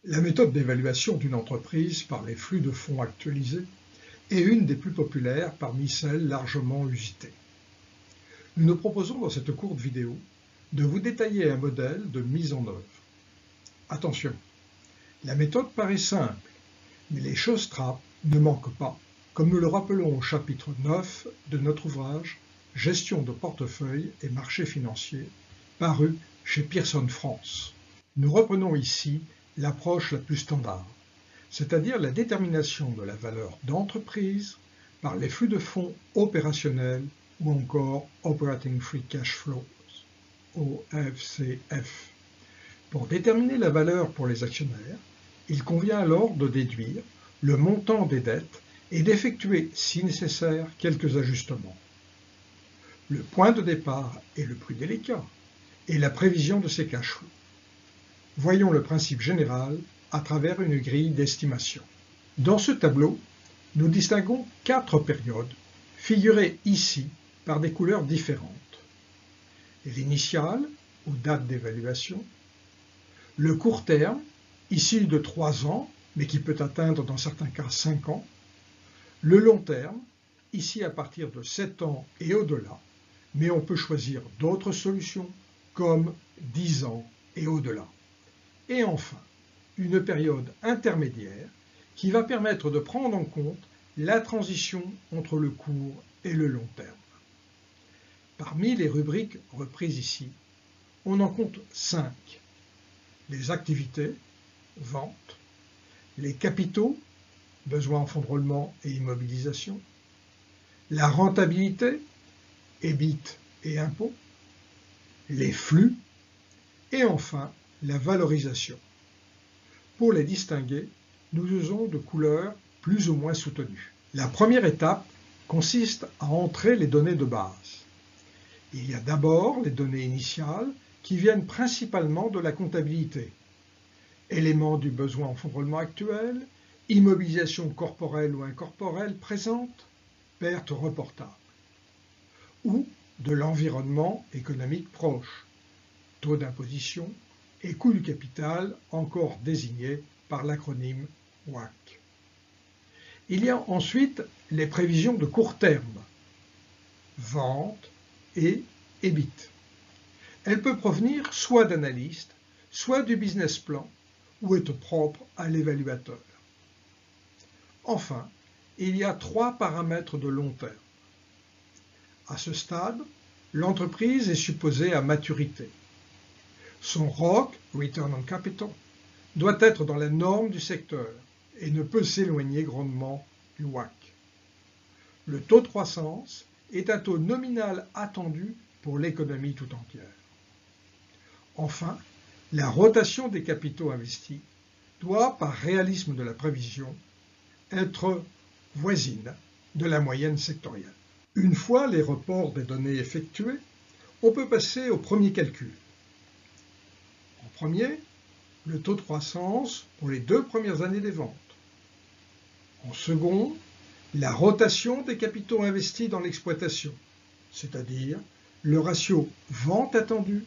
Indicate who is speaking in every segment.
Speaker 1: La méthode d'évaluation d'une entreprise par les flux de fonds actualisés est une des plus populaires parmi celles largement usitées. Nous nous proposons dans cette courte vidéo de vous détailler un modèle de mise en œuvre. Attention, la méthode paraît simple, mais les choses trappes ne manquent pas, comme nous le rappelons au chapitre 9 de notre ouvrage « Gestion de portefeuille et marchés financiers » paru chez Pearson France. Nous reprenons ici l'approche la plus standard, c'est-à-dire la détermination de la valeur d'entreprise par les flux de fonds opérationnels ou encore Operating Free Cash Flows, OFCF. Pour déterminer la valeur pour les actionnaires, il convient alors de déduire le montant des dettes et d'effectuer, si nécessaire, quelques ajustements. Le point de départ est le plus délicat et la prévision de ces cash flows. Voyons le principe général à travers une grille d'estimation. Dans ce tableau, nous distinguons 4 périodes, figurées ici par des couleurs différentes. L'initiale, aux dates d'évaluation, le court terme, ici de 3 ans, mais qui peut atteindre dans certains cas 5 ans, le long terme, ici à partir de 7 ans et au-delà, mais on peut choisir d'autres solutions comme 10 ans et au-delà. Et enfin, une période intermédiaire qui va permettre de prendre en compte la transition entre le court et le long terme. Parmi les rubriques reprises ici, on en compte 5. Les activités, vente, les capitaux, besoins en fonds de roulement et immobilisation, la rentabilité, EBIT et impôts, les flux, et enfin la valorisation. Pour les distinguer, nous usons de couleurs plus ou moins soutenues. La première étape consiste à entrer les données de base. Il y a d'abord les données initiales qui viennent principalement de la comptabilité. Éléments du besoin en fonds de roulement actuel, immobilisation corporelle ou incorporelle présente, pertes reportables. Ou de l'environnement économique proche, taux d'imposition et coût du capital encore désigné par l'acronyme WACC. Il y a ensuite les prévisions de court terme, vente et EBIT. Elle peut provenir soit d'analystes, soit du business plan, ou être propre à l'évaluateur. Enfin, il y a 3 paramètres de long terme. À ce stade, l'entreprise est supposée à maturité. Son ROC, Return on Capital, doit être dans la norme du secteur et ne peut s'éloigner grandement du WACC. Le taux de croissance est un taux nominal attendu pour l'économie tout entière. Enfin, la rotation des capitaux investis doit, par réalisme de la prévision, être voisine de la moyenne sectorielle. Une fois les reports des données effectués, on peut passer au premier calcul. En premier, le taux de croissance pour les 2 premières années des ventes. En second, la rotation des capitaux investis dans l'exploitation, c'est-à-dire le ratio vente attendue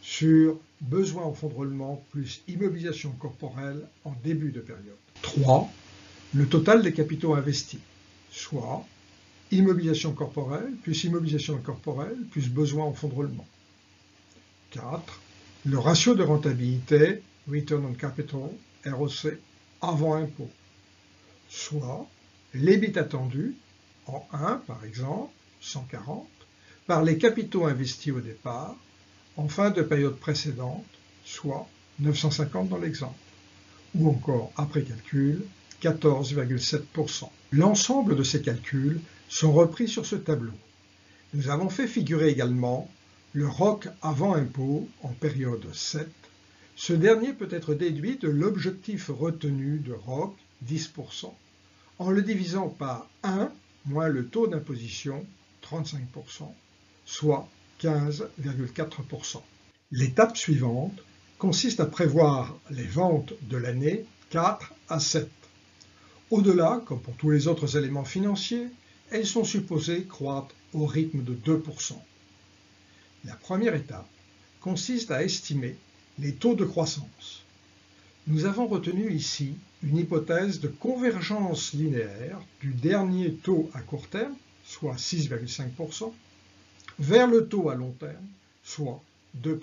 Speaker 1: sur besoin en fonds de roulement plus immobilisation corporelle en début de période. 3. Le total des capitaux investis, soit immobilisation corporelle plus immobilisation incorporelle plus besoin en fonds de roulement. 4. Le ratio de rentabilité, Return on Capital, ROC, avant impôt, soit l'EBIT attendu, en 1 par exemple, 140, par les capitaux investis au départ, en fin de période précédente, soit 950 dans l'exemple, ou encore, après calcul, 14,7%. L'ensemble de ces calculs sont repris sur ce tableau. Nous avons fait figurer également le ROC avant impôt en période 7. Ce dernier peut être déduit de l'objectif retenu de ROC, 10%, en le divisant par 1 moins le taux d'imposition, 35%, soit 15,4%. L'étape suivante consiste à prévoir les ventes de l'année 4 à 7. Au-delà, comme pour tous les autres éléments financiers, elles sont supposées croître au rythme de 2%. La première étape consiste à estimer les taux de croissance. Nous avons retenu ici une hypothèse de convergence linéaire du dernier taux à court terme, soit 6,5%, vers le taux à long terme, soit 2%.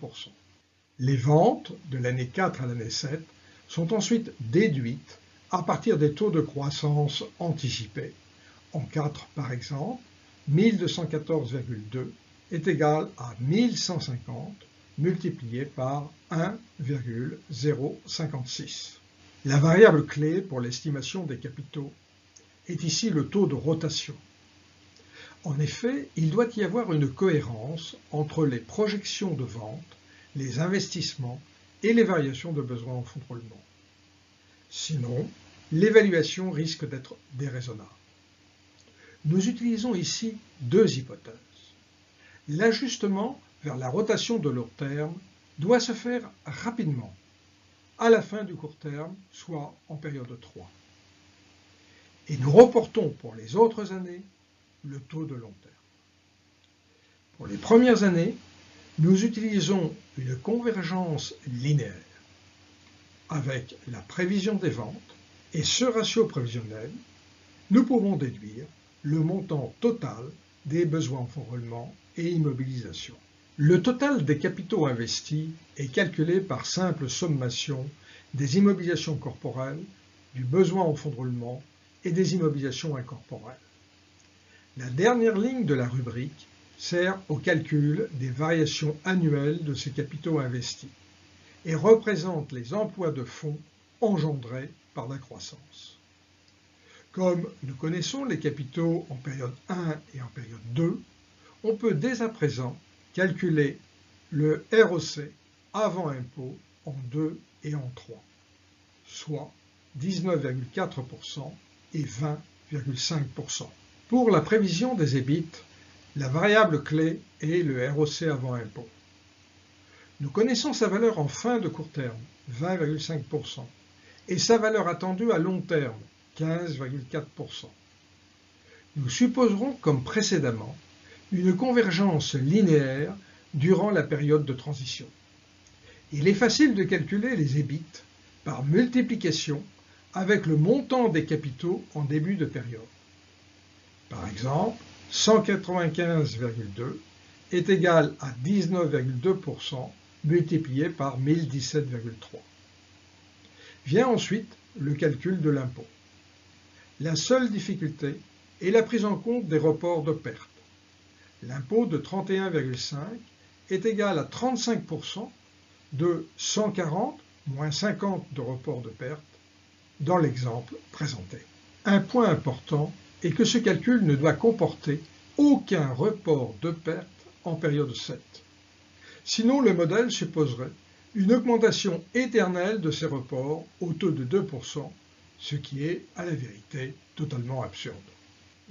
Speaker 1: Les ventes de l'année 4 à l'année 7 sont ensuite déduites à partir des taux de croissance anticipés. En 4, par exemple, 1214,2 est égal à 1150 multiplié par 1,056. La variable clé pour l'estimation des capitaux est ici le taux de rotation. En effet, il doit y avoir une cohérence entre les projections de vente, les investissements et les variations de besoins en fonds de roulement. Sinon, l'évaluation risque d'être déraisonnable. Nous utilisons ici deux hypothèses. L'ajustement vers la rotation de long terme doit se faire rapidement, à la fin du court terme, soit en période 3. Et nous reportons pour les autres années le taux de long terme. Pour les premières années, nous utilisons une convergence linéaire avec la prévision des ventes et ce ratio prévisionnel, nous pouvons déduire le montant total des besoins en fonds de roulement et immobilisation. Le total des capitaux investis est calculé par simple sommation des immobilisations corporelles, du besoin en fonds de roulement et des immobilisations incorporelles. La dernière ligne de la rubrique sert au calcul des variations annuelles de ces capitaux investis et représente les emplois de fonds engendrés par la croissance. Comme nous connaissons les capitaux en période 1 et en période 2, on peut dès à présent calculer le ROC avant impôt en 2 et en 3, soit 19,4% et 20,5%. Pour la prévision des EBIT, la variable clé est le ROC avant impôt. Nous connaissons sa valeur en fin de court terme, 20,5%, et sa valeur attendue à long terme, 15,4%. Nous supposerons, comme précédemment, une convergence linéaire durant la période de transition. Il est facile de calculer les EBIT par multiplication avec le montant des capitaux en début de période. Par exemple, 195,2 est égal à 19,2% multiplié par 1017,3. Vient ensuite le calcul de l'impôt. La seule difficulté est la prise en compte des reports de perte. L'impôt de 31,5 est égal à 35% de 140 moins 50 de report de perte dans l'exemple présenté. Un point important est que ce calcul ne doit comporter aucun report de perte en période 7. Sinon, le modèle supposerait une augmentation éternelle de ces reports au taux de 2%, ce qui est, à la vérité, totalement absurde.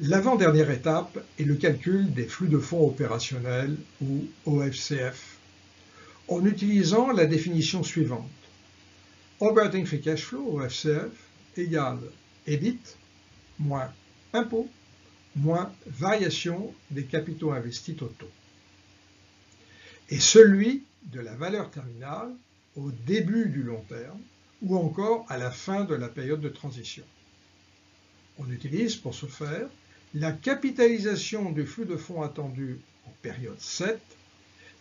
Speaker 1: L'avant-dernière étape est le calcul des flux de fonds opérationnels, ou OFCF, en utilisant la définition suivante. Operating Free Cash Flow, OFCF, égale EBIT, moins impôt, moins variation des capitaux investis totaux. Et celui de la valeur terminale au début du long terme ou encore à la fin de la période de transition. On utilise pour ce faire la capitalisation du flux de fonds attendu en période 7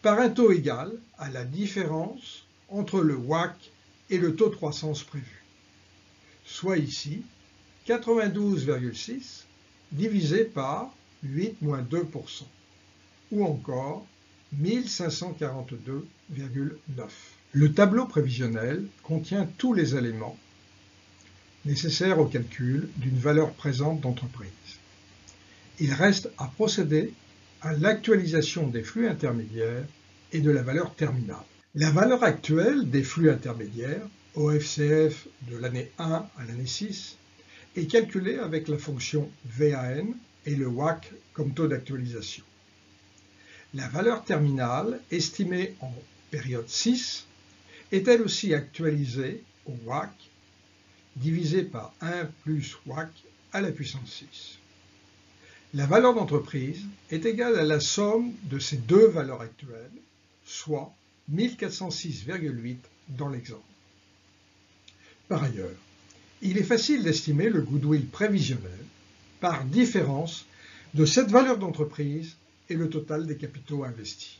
Speaker 1: par un taux égal à la différence entre le WACC et le taux de croissance prévu, soit ici 92,6 divisé par 8 moins 2%, ou encore 1542,9. Le tableau prévisionnel contient tous les éléments nécessaires au calcul d'une valeur présente d'entreprise. Il reste à procéder à l'actualisation des flux intermédiaires et de la valeur terminale. La valeur actuelle des flux intermédiaires, OFCF de l'année 1 à l'année 6, est calculée avec la fonction VAN et le WACC comme taux d'actualisation. La valeur terminale, estimée en période 6, est elle aussi actualisée au WACC, divisé par 1 plus WACC à la puissance 6. La valeur d'entreprise est égale à la somme de ces deux valeurs actuelles, soit 1406,8 dans l'exemple. Par ailleurs, il est facile d'estimer le goodwill prévisionnel par différence de cette valeur d'entreprise et le total des capitaux investis.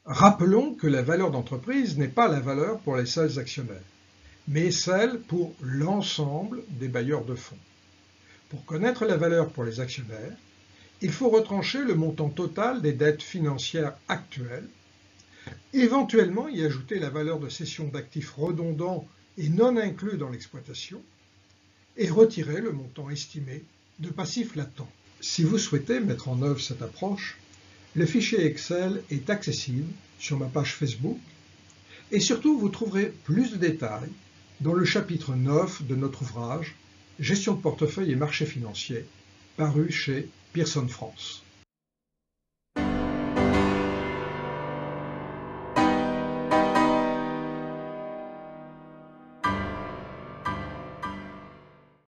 Speaker 1: Rappelons que la valeur d'entreprise n'est pas la valeur pour les seuls actionnaires, mais celle pour l'ensemble des bailleurs de fonds. Pour connaître la valeur pour les actionnaires, il faut retrancher le montant total des dettes financières actuelles, éventuellement y ajouter la valeur de cession d'actifs redondants et non inclus dans l'exploitation, et retirer le montant estimé de passifs latents. Si vous souhaitez mettre en œuvre cette approche, le fichier Excel est accessible sur ma page Facebook et surtout vous trouverez plus de détails dans le chapitre 9 de notre ouvrage « Gestion de portefeuille et marché financier » paru chez Pearson France.